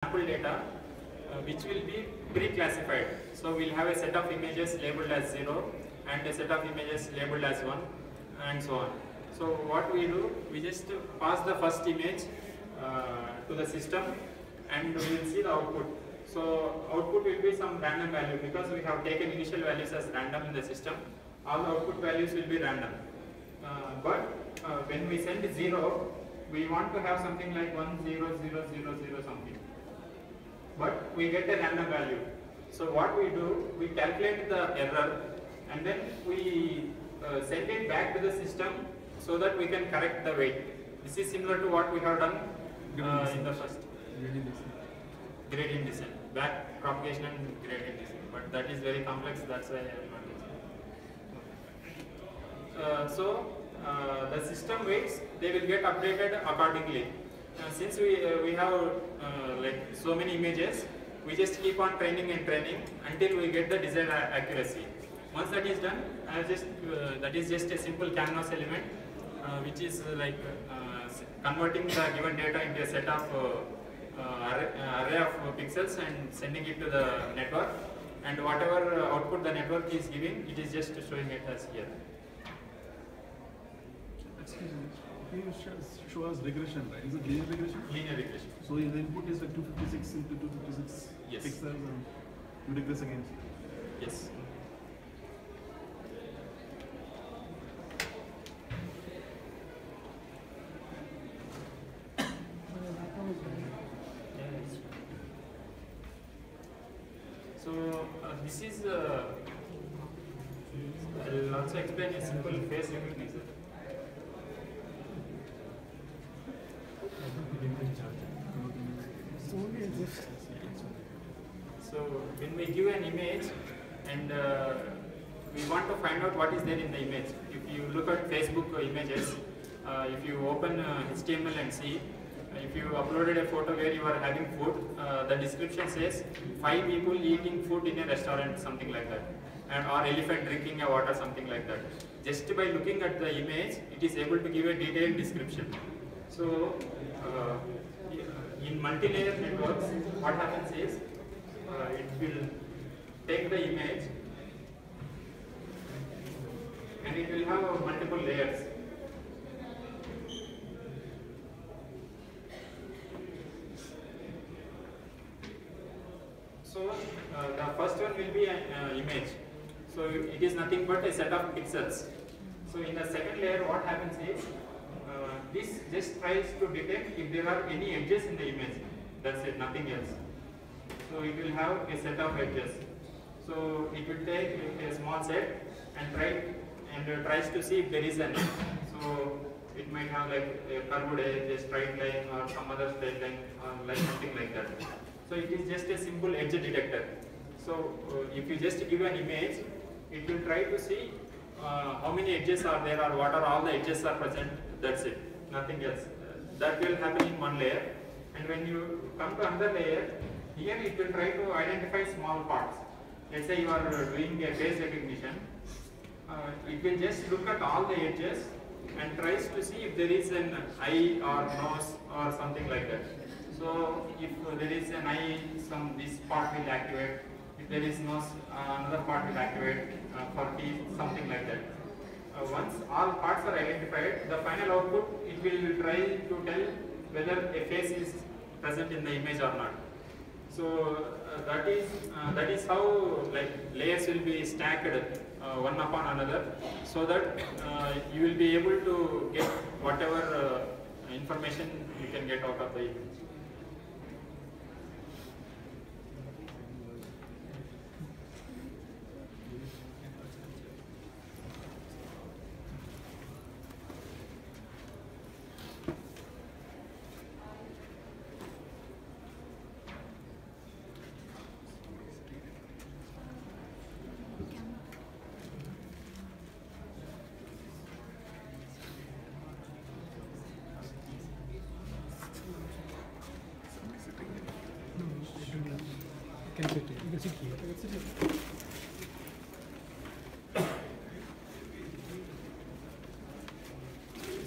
sample data which will be pre-classified. So we'll have a set of images labeled as 0 and a set of images labeled as 1 and so on. So what we do, we just pass the first image to the system and we will see the output. So output will be some random value because we have taken initial values as random in the system. All the output values will be random. When we send 0, we want to have something like 1 0 0 0 0 something. But we get a random value. So what we do, we calculate the error and then we send it back to the system so that we can correct the weight. This is similar to what we have done in the first gradient descent, back propagation and gradient descent. But that is very complex. That's why I am not using. The system weights, they will get updated accordingly. Since we have like so many images, we just keep on training and training until we get the desired accuracy. Once that is done, that is just a simple canvas element, which is like converting the given data into a set of array of pixels and sending it to the network. And whatever output the network is giving, it is just showing it as here. Excuse me. You show us regression, right? Is it linear regression? Linear regression. So the input is like 256 into 256 yes. pixels and you regress again? Yes. So this is, I will also explain a simple face recognition. So when we give an image and we want to find out what is there in the image. If you look at Facebook images, if you open HTML and see, if you uploaded a photo where you are having food, the description says 5 people eating food in a restaurant, something like that, or elephant drinking a water, something like that. Just by looking at the image, it is able to give a detailed description. So in multi-layer networks, what happens is it will take the image and it will have multiple layers. So the first one will be an image. So it is nothing but a set of pixels. So in the second layer, what happens is this just tries to detect if there are any edges in the image. That's it, nothing else. So it will have a set of edges. So it will take a small set and tries to see if there is an edge. So it might have like a curved edge, a straight line, or some other straight line, or like something like that. So it is just a simple edge detector. So if you just give an image, it will try to see how many edges are there or what are all the edges are present. That's it, nothing else. That will happen in one layer. And when you come to another layer, here it will try to identify small parts. Let's say you are doing a face recognition. It will just look at all the edges and tries to see if there is an eye or nose or something like that. So if there is an eye, this part will activate. If there is nose, another part will activate for teeth, something like that. Once all parts are identified, the final output, it will try to tell whether a face is present in the image or not. So that is how like layers will be stacked one upon another, so that you will be able to get whatever information you can get out of the image.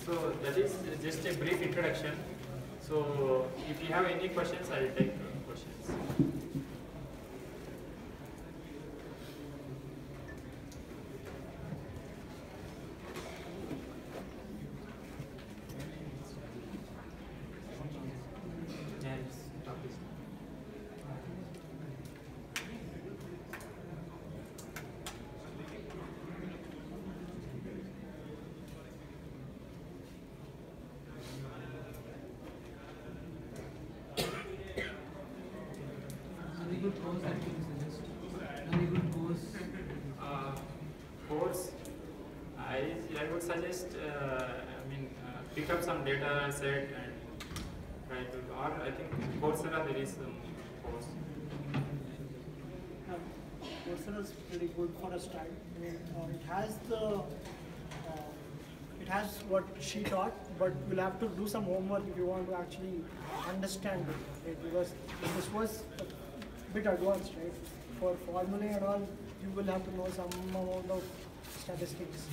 So that is just a brief introduction. So if you have any questions, I will take. course that you suggest? Very good course. Course, I would suggest, pick up some data set and try to, or I think Coursera there is some course. Coursera is pretty good for a start. It has what she taught, but we'll have to do some homework if you want to actually understand it, right? Because this was a bit advanced, right? For formulae and all, you will have to know some amount of statistics.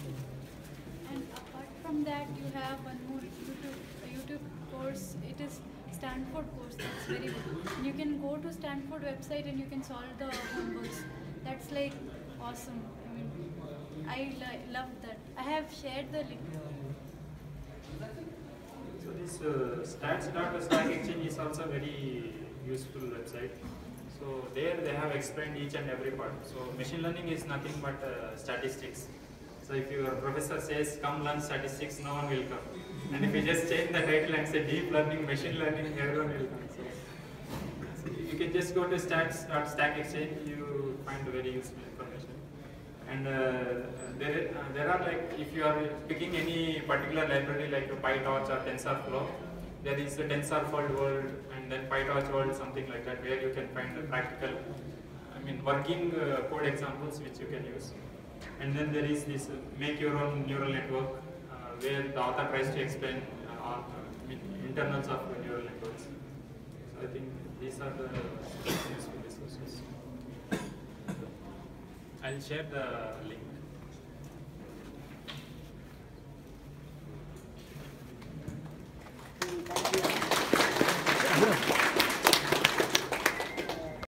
And apart from that, you have one more YouTube course. It is Stanford course. That's very good. And you can go to Stanford website and you can solve the homeworks. That's like awesome. I love that. I have shared the link. So this stats.stack exchange is also very useful website. So there they have explained each and every part. So machine learning is nothing but statistics. So if your professor says come learn statistics, no one will come. And if you just change the title and say deep learning, machine learning, everyone will come. So you can just go to stats.stack exchange, you find very useful information. And there are, like, if you are picking any particular library like PyTorch or TensorFlow, there is a TensorFlow world and then PyTorch world, something like that, where you can find the practical, working code examples which you can use. And then there is this make your own neural network, where the author tries to explain internals of neural networks. So I think these are the useful resources. I'll share the link.